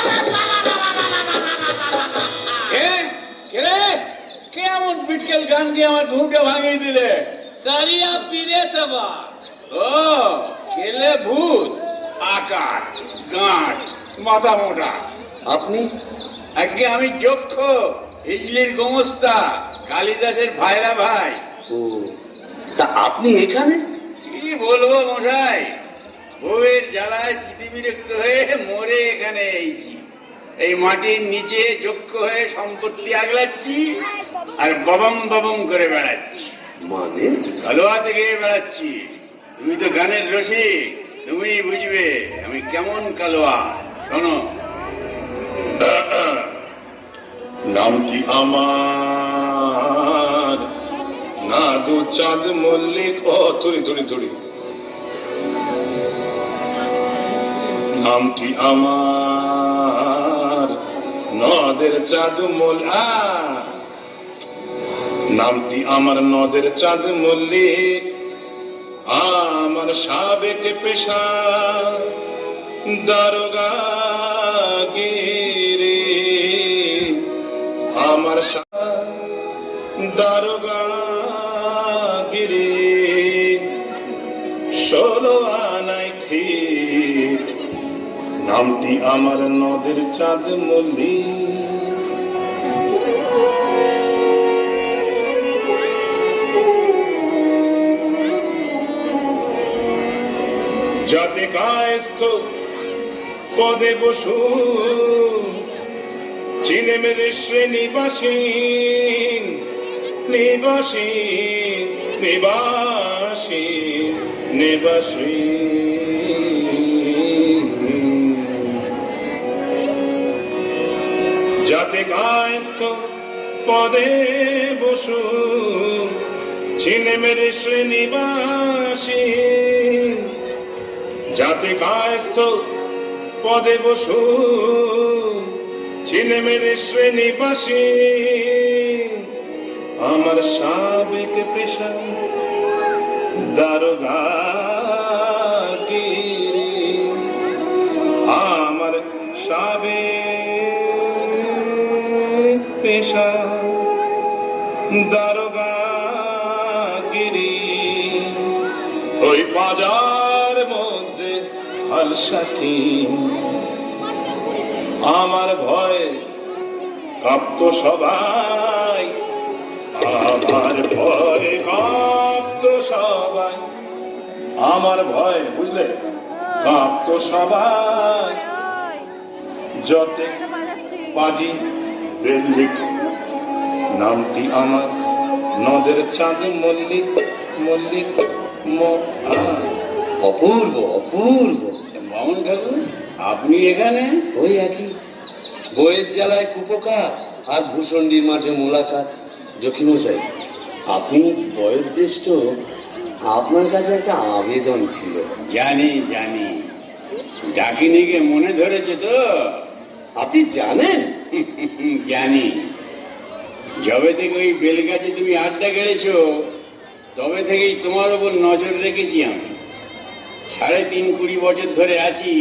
কেমন বিটকেল গান দিয়ে আমার ঘুমকে ভাঙিয়ে দিলে? কারিয়া পীরে তবা। ও কেলে ভূত, আকাট গাঁট মাথা মোটা। আপনি? আগে আমি যক্ষ, হিজলির গোমস্তা, কালিদাসের ভাইরা ভাই। ও, তা আপনি এখানে? কি বলবো মশাই, বউয়ের জ্বালায় পৃথিবীরক্ত হয়ে মরে এখানে এইছি। এই মাটির নিচে যক্ষ হয়ে সম্পত্তি আগলাচ্ছি আর ববম ববম করে বেড়াচ্ছি। মানে? কালোয়া থেকে বেড়াচ্ছি। তুমি তো গানের রসিক, তুমি বুঝবে আমি কেমন কালোয়া। শোনো, নামটি আমার নাদু চাঁদ মল্লিক। ও থুড়ি থুড়ি থুড়ি। নামটি আমার নদের চাঁদ মল্লিক। নামটি আমার নদের চাঁদ মল্লিক। আমার সাবেক পেশা দারোগা গিরি। আমার দারোগা গিরি 16 আনায় ঠিক। নামটি আমার নদের চাঁদ মল্লিক। যাতে কায়স্থ পদে বসু চিনে মেরে শ্রেণীবাসী নিবাসী নিবাসী নিবাসী। যাতে কায়স্থ পদে বসু চিনে মেরে শ্রেণীবাসী। যাতে কায়স্থ পদে বসু চিনে মেরে শ্রেণীবাসী। আমার সাবেক পেশা দারোগা গিরি। আমার সাবেক পেশা দারোগা গিরি। ওই বাজার মধ্যে হালসাথী আমার ভয় কাঁপত সবাই। আমার ভয় কাঁপত সবাই। আমার ভয় বুঝলে কাঁপত সবাই। যতে পাজি বেল্লিক। নামটি আমার নদের চাঁদ মল্লিক মল্লিক। অপূর্ব অপূর্ব। মামুন ঠাকুর আপনি এখানে? ওই একই বইয়ের জ্বালায় কুপোকার আর ভূষণ্ডির মাঝে মোলাকাত। জকিমশাই, আপনি বয়োজ্যেষ্ঠ, আপনার কাছে একটা আবেদন ছিল। জানি জানি, ডাকিনিকে মনে ধরেছে তো? আপনি জানেন? জানি। যবে থেকে ওই বেলগাছে তুমি আড্ডা গেড়েছো, তবে থেকেই তোমার ওপর নজর রেখেছি আমি। ৩.৫-২০ বছর ধরে আছি,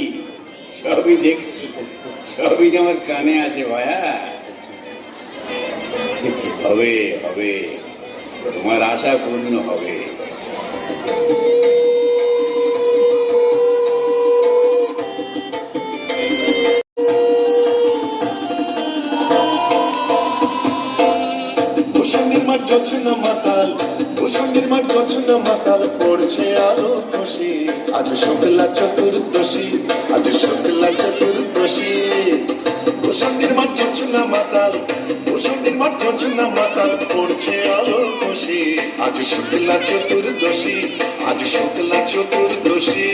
সবই দেখছি, সবই আমার কানে আসে ভায়া। হবে হবে, তোমার আশা পূর্ণ হবে। ভূষণের জোছনা মাতাল, ভূষণের জোছনা মাতাল, পড়ছে আলো খুশি। আজ শুক্লা চতুর্দশী, আজ শুক্লা চতুর্দশী। ভূষণের জোছনা মাতাল, ভূষণের জোছনা মাতাল, পড়ছে আলো খুশি। আজ শুক্লা চতুর্দশী, আজ শুক্লা চতুর্দশী।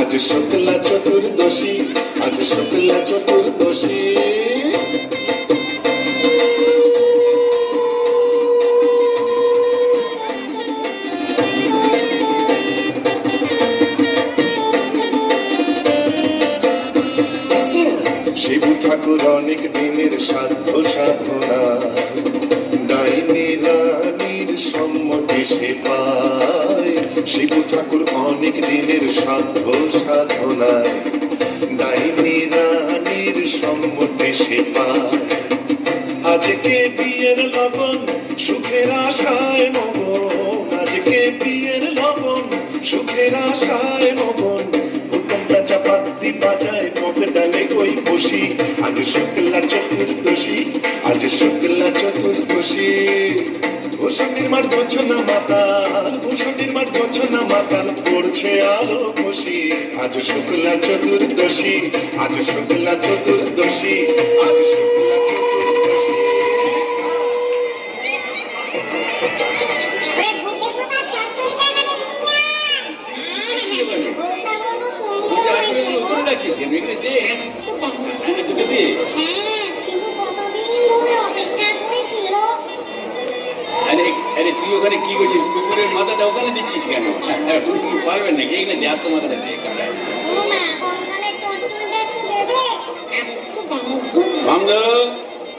আজ শুক্লা চতুর্দশী, আজ শুক্লা চতুর্দশী। শিব ঠাকুর অনেক দিনের সাধ্য সাধনা, ডাইনি রানীর সম্মতি সে পায়। শিব ঠাকুর অনেক দিনের সাধ্য সাধনায়, ডাইনি রানীর সম্মতি সে পায়। আজকে বিয়ের লগন, সুখের আশায় মগন। আজকে বিয়ের লগন, সুখের আশায় মগন। হুকুমটা চাপাতি বাজায়, মগডালে ওই বসি। আজ শুক্লা চতুর্দশী, আজ শুক্লা চতুর্দশী। ভূষণের জোছনা মাতাল, ভূষণের জোছনা মাতাল, পড়ছে আলো খুশি। আজ শুক্লা চতুর্দশী, আজ শুক্লা চতুর্দশী, আজ শুক্লা চতুর্দশী। আরে তুই ওখানে কি করছিস? কুকুরের মাথাটা ওখানে দিচ্ছিস কেন? পারবেন নাকি? এখানে দিয়ে আসতো মাথাটা দিয়ে বন্ধ।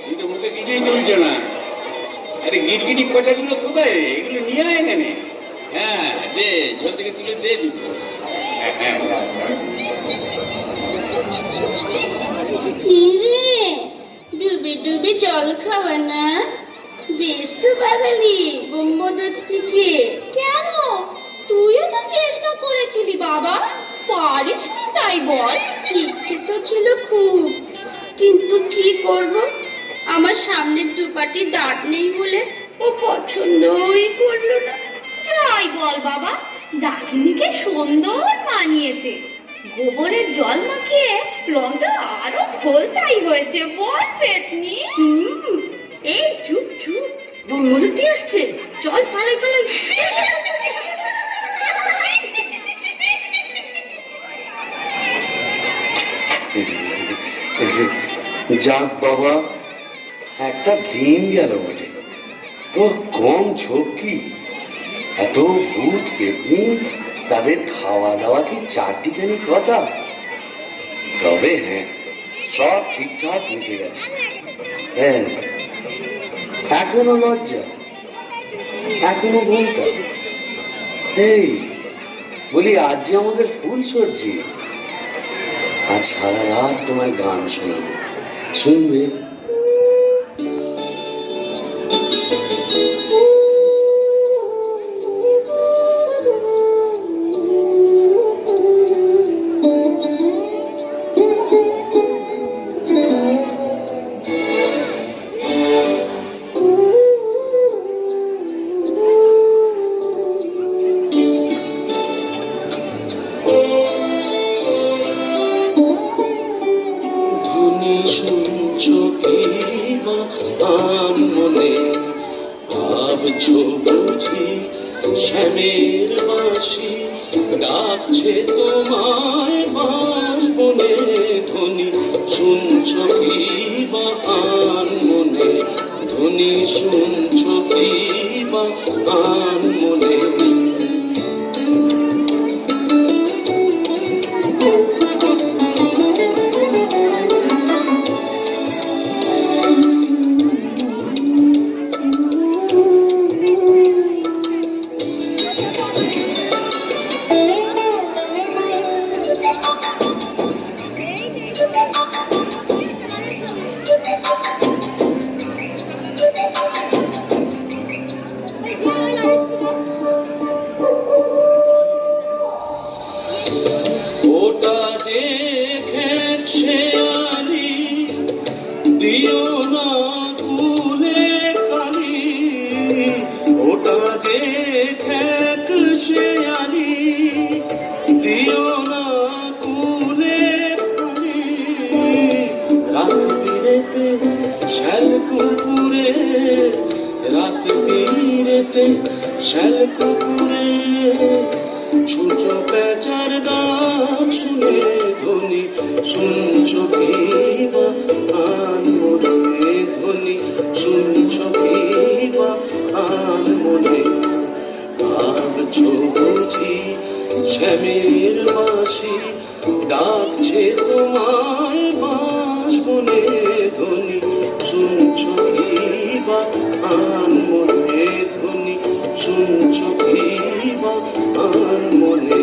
তুই তো মুখে কিছুই তুলছ না। আরে গিটগিটি পচাগুলো কোথায় রে? এগুলো নিয়ে আয় এখানে। হ্যাঁ দে, জল থেকে তুলে দে দিব। ডুবে ডুবে জল খাওয়া না? বেশ তো বাঙালি ব্রহ্মদত্তিকে। কেন, তুইও তো চেষ্টা করেছিলি বাবা, পারিস না তাই বল? ইচ্ছে তো ছিল খুব, কিন্তু কি করব, আমার সামনের দুপাটি দাঁত নেই বলে ও পছন্দই করলো না। যাই বল বাবা, ডাকিনিকে সুন্দর মানিয়েছে। গোবরের জল মাখিয়ে রংটা আরো খোলতাই হয়েছে, বল পেতনি? এই চুপ চুপ, ব্রহ্মদত্তি আসছে, চল পালাই পালাই। যাক বাবা, একটা দিন গেল বটে। ও কম ঝক্কি, এত ভূত পেতনি, তাদের খাওয়া দাওয়া কি চারটিখানি কথা? তবে হ্যাঁ, সব ঠিকঠাক মিটে গেছে। হ্যাঁ, এখনো লজ্জা, এখনো ঘুমটা। এই বলি, আজ যে আমাদের ফুল সজ্জি, আজ সারা রাত তোমায় গান শোনাবো, শুনবে? কি বা আনমনে ভাবছো বুঝি শ্যামের বাঁশি ডাকছে তোমায় বাঁশবনে ধ্বনি শুনছো কি বা আনমনে ধ্বনি শুনছো কি বা আনমনে ওটা যে খেক শেয়ালি দিও না কুলে কালি ওটা যে খেক শেয়ালি দিও না কুলে কালি রাত বিরেতে শ্যাল কুকুরে রাত বিরেতে শ্যাল কুকুরে শুনছো পেঁচার ডাক শুনে ধ্বনি শুনছো কি বা আনমনে ধ্বনি শুনছো কি বা আনমনে ভাবছো বুঝি শ্যামের বাঁশি ডাকছে তোমায় বাঁশবনে ধ্বনি শুনছো কি বা আনমনে ধ্বনি শুনছো কি বা আনমনে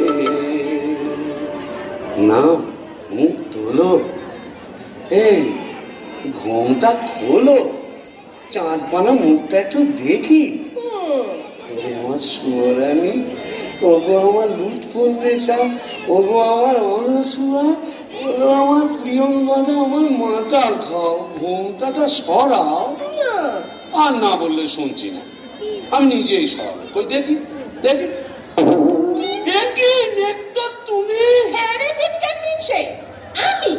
না মুখ তোলো এই ঘুমটা খোলো চাঁদ পানা মুখটা একটু দেখি ওরে আমার সুয়ারানি ওগো আমার লুৎফুন্নেসা ওগো আমার অনসুয়া ওগো আমার প্রিয়ঙ্গদা আমার মাথা খাও ঘুমটাটা সরাও আর না বললে শুনছি না আমি নিজেই সরাবো কই দেখি দেখি দেখি নেকটা তুমি হ্যাঁ রে বিটকেন মিনছে আমি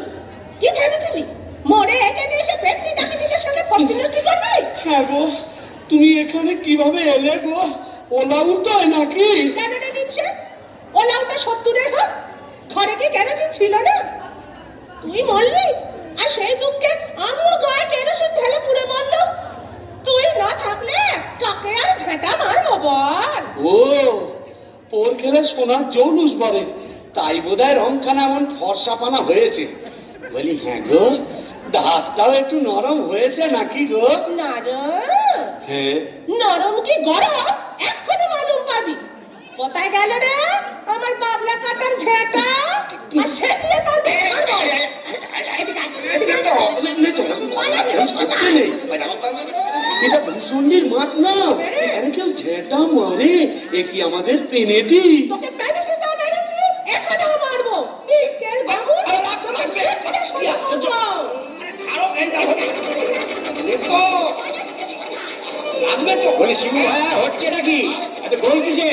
কি ভেবেছিলি মরে এখানে এসে পেটনি ডাকাতিদের সঙ্গে ফষ্টি নষ্টি করবে? হ্যাঁ গো তুমি এখানে কিভাবে এলে গো ওলা উঠোয় নাকি কেন রে মিনছে ওলাউটা 70-এর হোক ঘরে কি কেরোসিন ছিল না? তুই মরলি আর সেই দুঃখে আমিও গায়ে কেরোসিন ঢেলে পুড়ে মরলাম। তুই না থাকলে কাকে আর ঝেঁটা মারবো বল? ও পোর খেলে সোনার জৌলুস বলে তাই বোধহয় রংখানা এমন ফর্সা পানা হয়েছে বলি হ্যাঁ গো দাঁতটাও একটু নরম হয়েছে নাকি গো নরম? হ্যাঁ নরম কি গরম এক্ষুনি মালুম পাবি। কোথায় গেল রে আমার বাবলা কাটার ঝেঁটা? আর ছেঁকিয়ে তোর এটা ভূষণের মাঠ না এখানে কেউ ঝেঁটা মারে এ কি আমাদের পেনেটি তোকে পেনেটি দাও মেরেছি এখানেও মারবো বিকেল বাবু ছাড়ো এই যাও দেখো লাগবে তো বলি শিবু ভাইয়া হচ্ছে নাকি এত গোল কিসে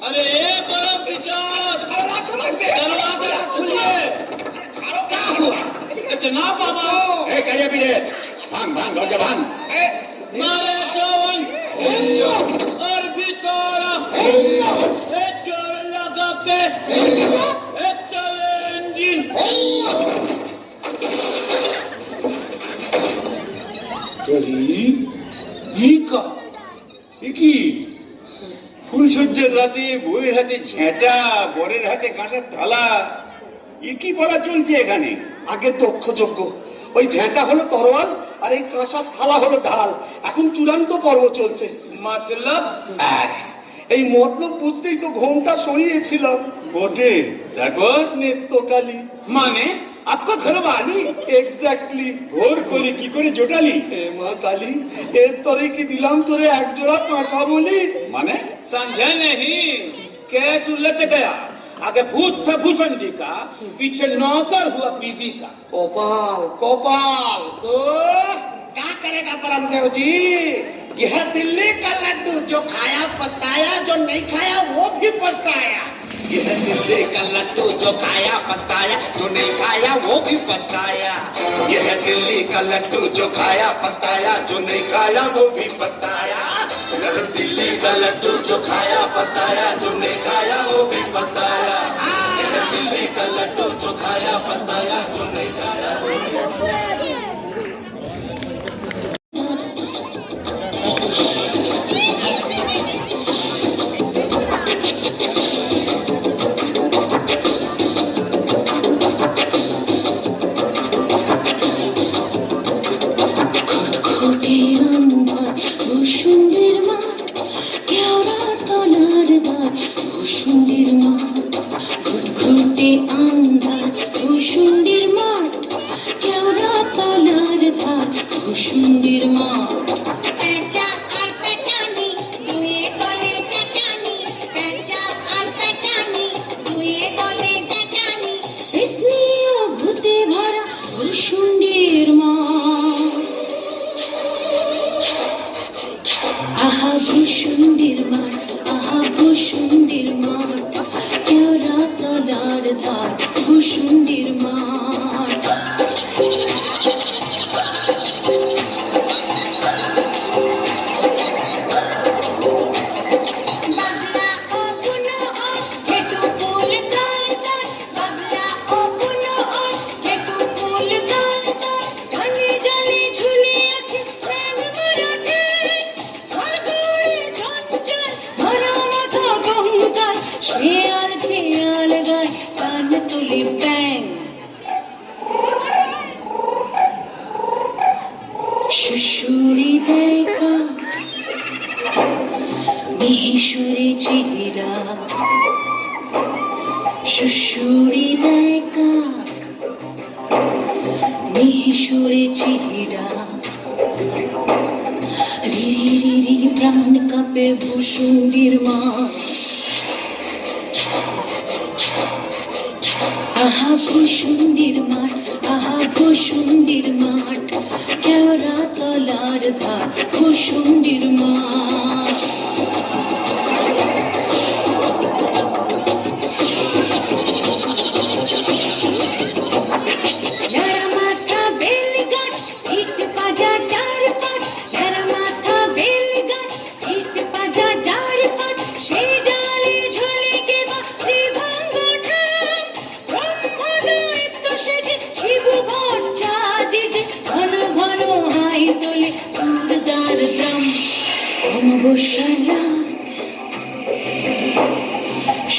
আরে এ বড় পিচাস দরওয়াজা খুলে ছাড়ো এটা না বাবা এই কারিয়া পিড়ে ভাঙ ভাঙ দরজা ভাঙ মারে জওয়ান আর ভিতর এ জোর লাগাতে এ চলে ইঞ্জিন কি ফুলসজ্জার রাতে বউয়ের হাতে ঝেঁটা বরের হাতে কাঁসার থালা এ কি বলা চলছে এখানে? আগে দক্ষযজ্ঞ ওই ঝেঁটা হলো তরোয়াল আর এই কাঁসার থালা হলো ঢাল এখন চূড়ান্ত পর্ব চলছে মতলব এই মতলব বুঝতেই তো ঘোমটা সরিয়েছিলাম বটে দেখো নেত্রকালী মানে आपका घर वाली এক্স্যাক্টলি ঘোর করে কি করে জোটালি এ মা কালী এর তরে কি দিলাম তোরে এক জোড়া পাঁঠা বলি माने समझे नहीं केस उलट गया आगे भूत था भूषण जी का पीछे नौकर हुआ बीबी का कपाल कपाल तो क्या करेगा परमदेव जी यह दिल्ली का लड्डू जो खाया पछताया जो नहीं खाया वो भी पछताया ये है दिल्ली का लड्डू जो खाया पछताया, जो नहीं खाया वो भी पछताया। ये है दिल्ली का लड्डू जो खाया पछताया, जो नहीं खाया वो भी पछताया। दिल्ली का लड्डू जो खाया पछताया, जो नहीं खाया वो भी पछताया। ये है दिल्ली का लड्डू जो खाया पछताया, जो नहीं खाया वो भी पछताया।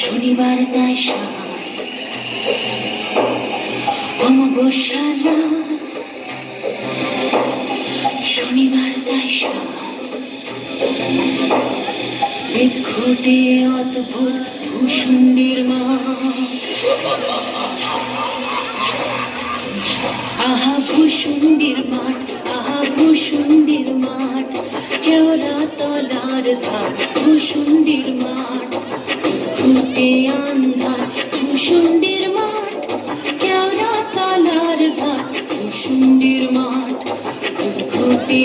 শনিবার তাই সাত অমাবস্যার রাত, শনিবার তাই সাত বেদ ঘটে অদ্ভুত ভূষুণ্ডির মাঠ। আহা ভূষুণ্ডির মাঠ, আহা ভূষুণ্ডির মাঠ, কেওড়া তলার ধার ভূষুণ্ডির মাঠ। ঘুটে আন্ধার ভূষুণ্ডির মাঠ, কেওড়া তলার ধার ভূষুণ্ডির মাঠ। ঘুটে